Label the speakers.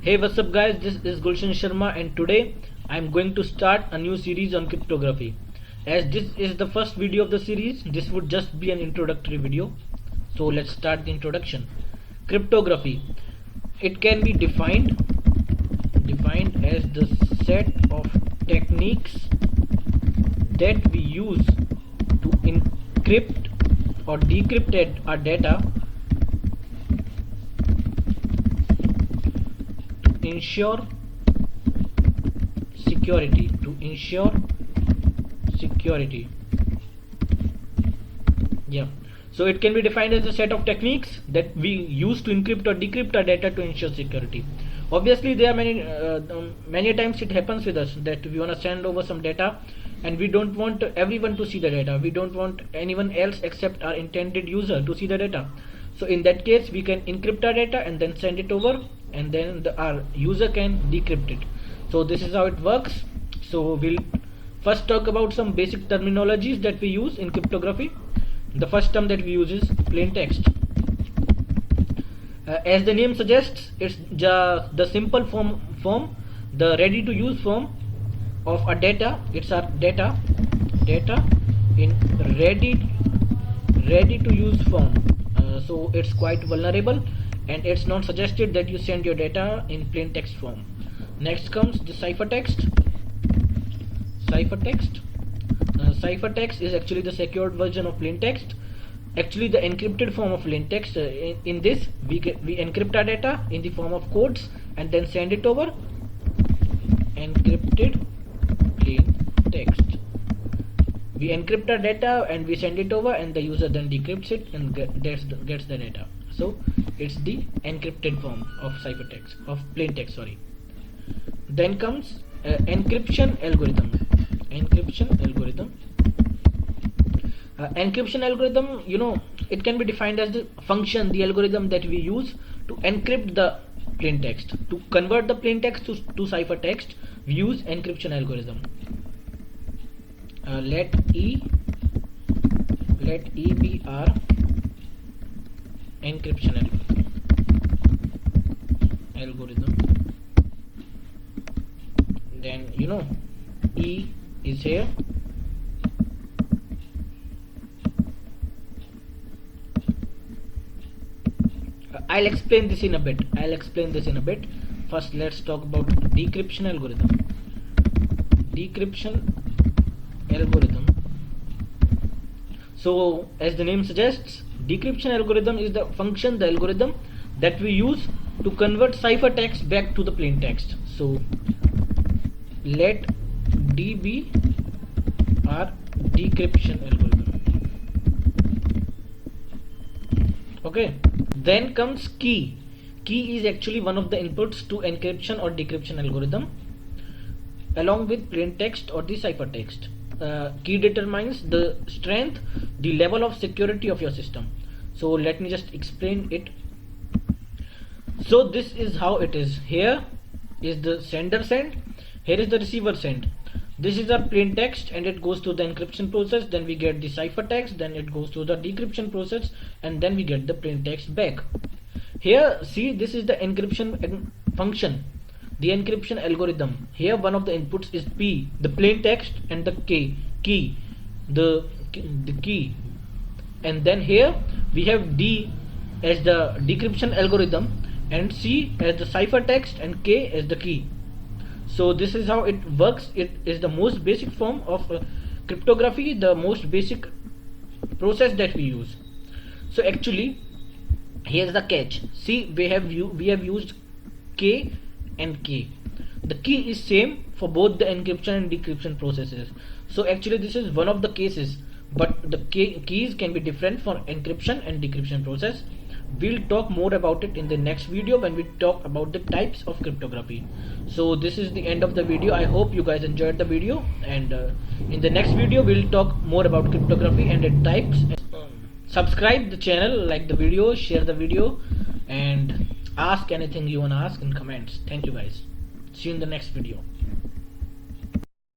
Speaker 1: Hey, what's up guys, this is Gulshan Sharma and today I'm going to start a new series on cryptography. As this is the first video of the series, this would just be an introductory video. So let's start the introduction. Cryptography. It can be defined as the set of techniques that we use to encrypt or decrypt our data to ensure security. So it can be defined as a set of techniques that we use to encrypt or decrypt our data to ensure security. Obviously there are many times it happens with us that we want to send over some data and we don't want everyone to see the data. We don't want anyone else except our intended user to see the data. So in that case we can encrypt our data and then send it over, and then our user can decrypt it. So this is how it works. So we'll first talk about some basic terminologies that we use in cryptography. The first term that we use is plaintext. As the name suggests, it's the simple form, the ready to use form of a data. It's our data in ready to use form. So it's quite vulnerable and it's not suggested that you send your data in plain text form. Next comes the ciphertext. Ciphertext is actually the secured version of plain text, actually the encrypted form of plain text. In this we encrypt our data in the form of codes and then send it over. Encrypted plain text. We encrypt our data and we send it over, and the user then decrypts it and gets the data. So it's the encrypted form of ciphertext, of plain text, sorry. Then comes encryption algorithm. Encryption algorithm, it can be defined as the function, the algorithm that we use to encrypt the plain text. To convert the plain text to ciphertext, we use encryption algorithm. Let E be our encryption algorithm. Then E is here. I'll explain this in a bit. First let's talk about decryption algorithm. So as the name suggests, decryption algorithm is the function, the algorithm that we use to convert ciphertext back to the plain text. So let D be our decryption algorithm. Okay. Then comes key. Key is actually one of the inputs to encryption or decryption algorithm, along with plain text or the ciphertext. Key determines the strength, the level of security of your system. So let me just explain it. So this is how it is. Here is the sender send, here is the receiver send. This is our plain text and it goes through the encryption process, then we get the ciphertext, then it goes through the decryption process, and then we get the plain text back. Here, see, this is the encryption function, the encryption algorithm. Here one of the inputs is P, the plain text, and the key, the key. And then here we have D as the decryption algorithm and C as the ciphertext and K as the key. So this is how it works. It is the most basic form of cryptography, the most basic process that we use. So actually, here's the catch. See, we have used K and K. The key is same for both the encryption and decryption processes. So actually, this is one of the cases, but the keys can be different for encryption and decryption process. We'll talk more about it in the next video when we talk about the types of cryptography. So this is the end of the video. I hope you guys enjoyed the video, and in the next video we'll talk more about cryptography and its types. Subscribe the channel, like the video, share the video, and ask anything you want to ask in comments. Thank you guys. See you in the next video.